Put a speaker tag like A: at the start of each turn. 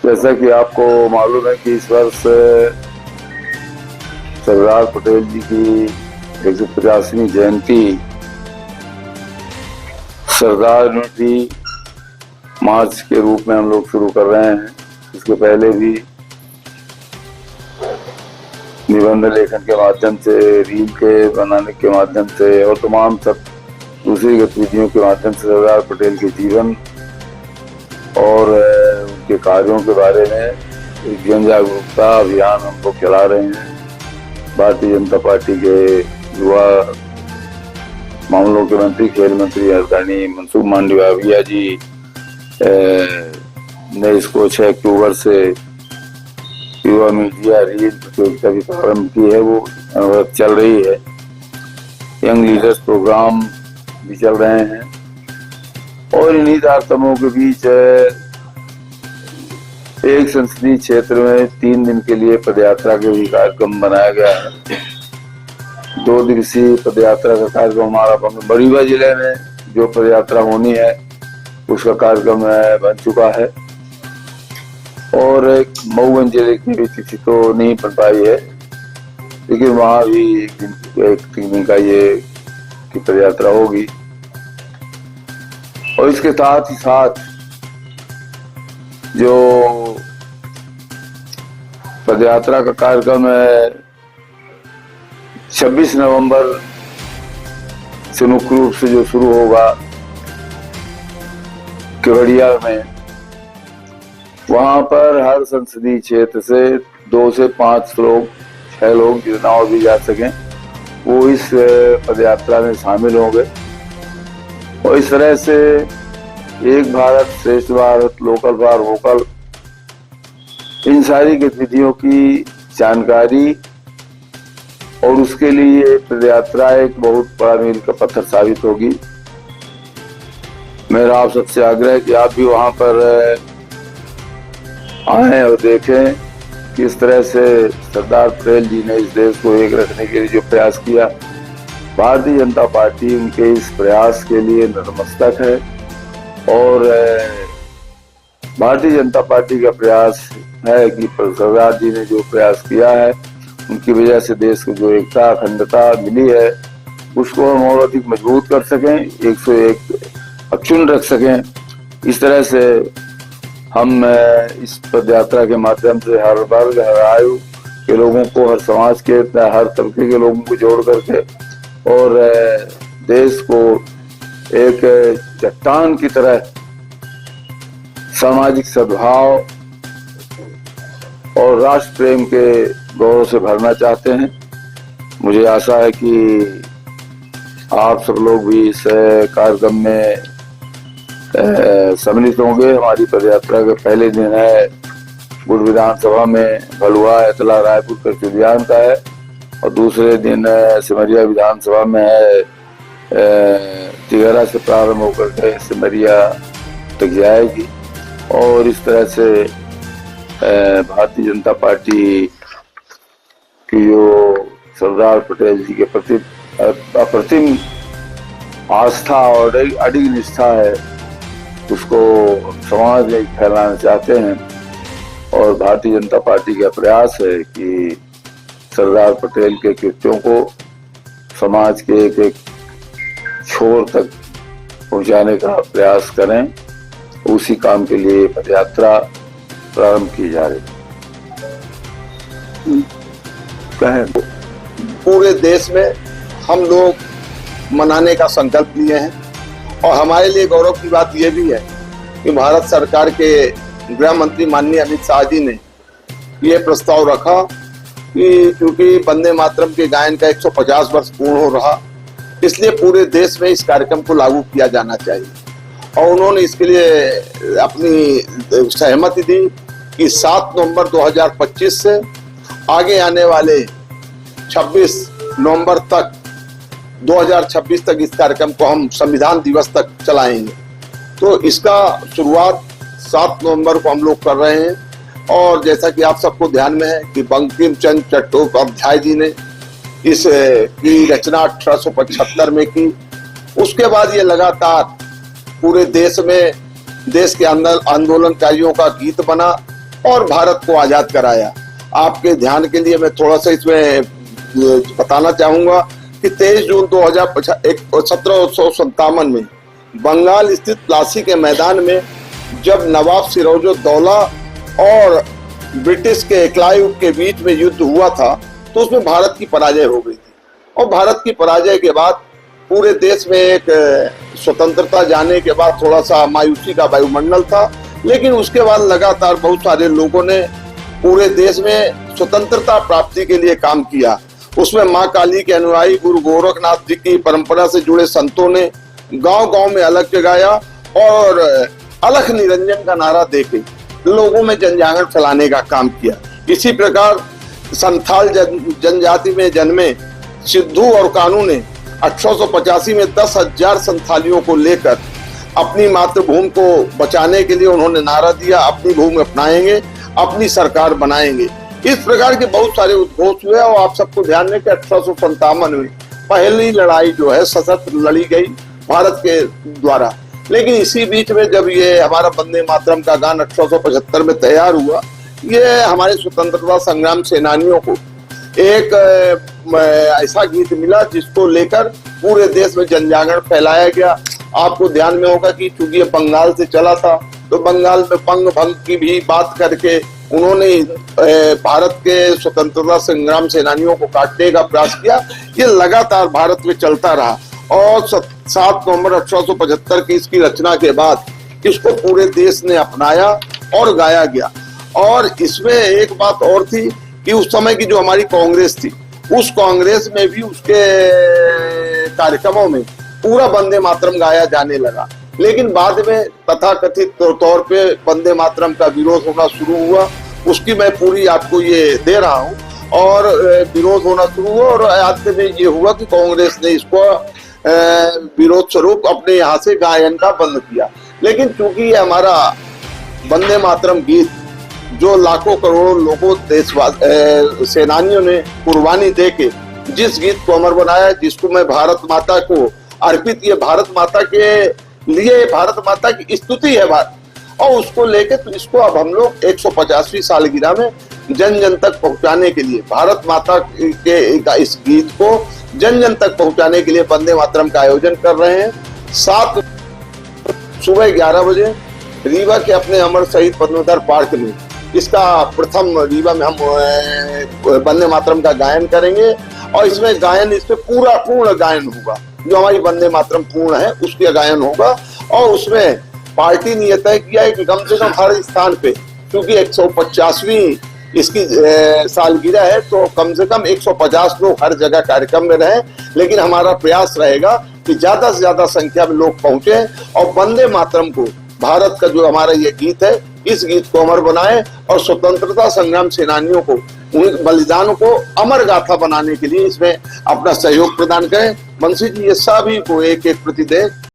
A: जैसा कि आपको मालूम है कि इस वर्ष सरदार पटेल जी की 150वीं जयंती सरदार यूनिटी मार्च के रूप में हम लोग शुरू कर रहे हैं। इसके पहले भी निबंध लेखन के माध्यम से, रील के बनाने के माध्यम से और तमाम सब दूसरी गतिविधियों के माध्यम से सरदार पटेल के जीवन और उनके कार्यों के बारे में एक जन जागरूकता अभियान हम लोग चला रहे हैं। भारतीय जनता पार्टी के युवा मामलों के मंत्री, खेल मंत्री आदरणीय मनसुख मांडविया जी ने इसको 6 अक्टूबर से युवा मीडिया रील प्रतियोगिता भी प्रारंभ की है, वो अनवरत चल रही है। यंग लीडर्स प्रोग्राम भी चल रहे हैं और इन्हीं तारतम्यों के बीच एक संसदीय क्षेत्र में 3 दिन के लिए पदयात्रा के भी कार्यक्रम बनाया गया है। 2 दिवसीय पदयात्रा का कार्यक्रम हमारा बरीवा जिले में जो पदयात्रा होनी है उसका कार्यक्रम बन चुका है और एक मऊगंज जिले की भी तिथि तो नहीं बन पाई है, लेकिन वहां भी एक 3 दिन का ये की पदयात्रा होगी। और इसके साथ ही साथ जो पदयात्रा का कार्यक्रम है 26 नवंबर से मुख्य रूप से जो शुरू होगा केवड़िया में, वहां पर हर संसदीय क्षेत्र से 2 से 5 लोग, 6 लोग जितना और भी जा सकें वो इस पदयात्रा में शामिल होंगे। और इस तरह से एक भारत श्रेष्ठ भारत, लोकल फॉर वोकल, इन सारी गतिविधियों की जानकारी और उसके लिए पदयात्रा एक बहुत बड़ा मील का पत्थर साबित होगी। मेरा आप सबसे आग्रह है कि आप भी वहां पर आए और देखें कि इस तरह से सरदार पटेल जी ने इस देश को एक रखने के लिए जो प्रयास किया, भारतीय जनता पार्टी उनके इस प्रयास के लिए नतमस्तक है। और भारतीय जनता पार्टी का प्रयास है कि सरदार जी ने जो प्रयास किया है उनकी वजह से देश को जो एकता अखंडता मिली है उसको हम और अधिक मजबूत कर सकें, 101 अक्षुण्ण रख सकें। इस तरह से हम इस पदयात्रा के माध्यम से हर वर्ग, हर आयु के लोगों को, हर समाज के, हर तबके के लोगों को जोड़ करके और देश को एक चट्टान की तरह सामाजिक सद्भाव और राष्ट्र प्रेम के गौरव से भरना चाहते हैं। मुझे आशा है कि आप सब लोग भी इस कार्यक्रम में सम्मिलित होंगे। हमारी पदयात्रा का पहले दिन है गुड़ विधानसभा में भलुआ, एतला, रायपुर, करचुलियान का है और दूसरे दिन सिमरिया विधानसभा में है, तिगरा से प्रारंभ होकर के सिमरिया तक जाएगी। और इस तरह से भारतीय जनता पार्टी की जो सरदार पटेल जी के प्रति अप्रतिम आस्था और अडिग निष्ठा है उसको समाज में फैलाना चाहते हैं। और भारतीय जनता पार्टी का प्रयास है कि सरदार पटेल के कृत्यों को समाज के एक एक छोर तक पहुंचाने का प्रयास करें। उसी काम के लिए पदयात्रा प्रारंभ की जा रही है।
B: पूरे देश में हम लोग मनाने का संकल्प लिए हैं और हमारे लिए गौरव की बात यह भी है कि भारत सरकार के गृह मंत्री माननीय अमित शाह जी ने ये प्रस्ताव रखा कि क्योंकि वंदे मातरम के गायन का 150 वर्ष पूर्ण हो रहा, इसलिए पूरे देश में इस कार्यक्रम को लागू किया जाना चाहिए। और उन्होंने इसके लिए अपनी सहमति दी कि 7 नवंबर 2025 से आगे आने वाले 26 नवंबर तक 2026 तक इस कार्यक्रम को हम संविधान दिवस तक चलाएंगे। तो इसका शुरुआत 7 नवंबर को हम लोग कर रहे हैं। और जैसा कि आप सबको ध्यान में है कि बंकिम चंद्र चट्टोपाध्याय जी ने इस की रचना 1875 में की। उसके बाद ये लगातार पूरे देश में देश के अंदर आंदोलनकारियों का गीत बना और भारत को आजाद कराया। आपके ध्यान के लिए मैं थोड़ा सा इसमें बताना चाहूंगा कि 23 जून 1757 में बंगाल स्थित प्लासी के मैदान में जब नवाब सिराजुद्दौला और ब्रिटिश के क्लाइव के बीच में युद्ध हुआ था तो उसमें भारत की पराजय हो गई थी। और भारत की पराजय के बाद पूरे देश में एक स्वतंत्रता जाने के बाद थोड़ा सा मायूसी का वायुमंडल था, लेकिन उसके बाद लगातार बहुत सारे लोगों ने पूरे देश में स्वतंत्रता प्राप्ति के लिए काम किया। उसमें माँ काली के अनुयायी गुरु गोरखनाथ जी की परंपरा से जुड़े संतों ने गांव-गांव में अलख जगाया और अलख निरंजन का नारा देके लोगों में जनजागरण फैलाने का काम किया। इसी प्रकार संथाल जनजाति में जन्मे सिद्धू और कानू ने 1885 में 10,000 संथालियों को लेकर अपनी मातृभूमि को बचाने के लिए उन्होंने नारा दिया, अपनी भूमि अपनाएंगे, अपनी सरकार बनाएंगे। इस प्रकार के बहुत सारे उद्घोष हुए और आप सबको ध्यान में कि 1857 में पहली लड़ाई जो है सशस्त्र लड़ी गई भारत के द्वारा। लेकिन इसी बीच में जब ये हमारा वंदे मातरम का गान 1875 में तैयार हुआ, ये हमारे स्वतंत्रता संग्राम सेनानियों को एक ऐसा गीत मिला जिसको लेकर पूरे देश में जनजागरण फैलाया गया। आपको ध्यान में होगा कि चूंकि ये बंगाल से चला था तो बंगाल में पंग भंग की भी बात करके उन्होंने भारत के स्वतंत्रता संग्राम सेनानियों को काटने का प्रयास किया। ये लगातार भारत में चलता रहा और 7 नवंबर 1875 की इसकी रचना के बाद इसको पूरे देश ने अपनाया और गाया गया। और इसमें एक बात और थी कि उस समय की जो हमारी कांग्रेस थी, उस कांग्रेस में भी उसके कार्यक्रमों में पूरा वंदे मातरम गाया जाने लगा। लेकिन बाद में तथाकथित तौर पे वंदे मातरम का विरोध होना शुरू हुआ। उसकी मैं पूरी आपको ये दे रहा हूँ और विरोध होना शुरू हुआ और अंत में ये हुआ कि कांग्रेस ने इसको विरोध स्वरूप अपने यहाँ से गायन का बंद किया। लेकिन चूंकि ये हमारा वंदे मातरम गीत जो लाखों करोड़ों लोगों सेनानियों ने कुर्बानी देके जिस गीत को अमर बनाया, जिसको मैं भारत माता को अर्पित, ये भारत माता के लिए भारत माता की स्तुति है और उसको लेके तो इसको अब हम लोग 150वीं सालगिरह में जन जन तक पहुंचाने के लिए भारत माता के इस गीत को जन जन तक पहुंचाने के लिए वंदे मातरम का आयोजन कर रहे हैं। 7 सुबह 11 बजे रीवा के अपने अमर शहीद पद्मोधर पार्क में इसका प्रथम रीवा में हम वंदे मातरम का गायन करेंगे और इसमें पूर्ण गायन होगा। जो हमारी वंदे मातरम पूर्ण है उसका गायन होगा और उसमें पार्टी ने यह तय किया है कि कम से कम हर स्थान पे, क्योंकि 150वीं इसकी सालगिरह है तो कम से कम 150 लोग हर जगह कार्यक्रम में रहें। लेकिन हमारा प्रयास रहेगा कि ज्यादा से ज्यादा संख्या में लोग पहुंचे और वंदे मातरम को, भारत का जो हमारा ये गीत है, इस गीत को अमर बनाए और स्वतंत्रता संग्राम सेनानियों को, उन बलिदानों को अमर गाथा बनाने के लिए इसमें अपना सहयोग प्रदान करें। बंसी जी ये सभी को एक एक प्रति दें।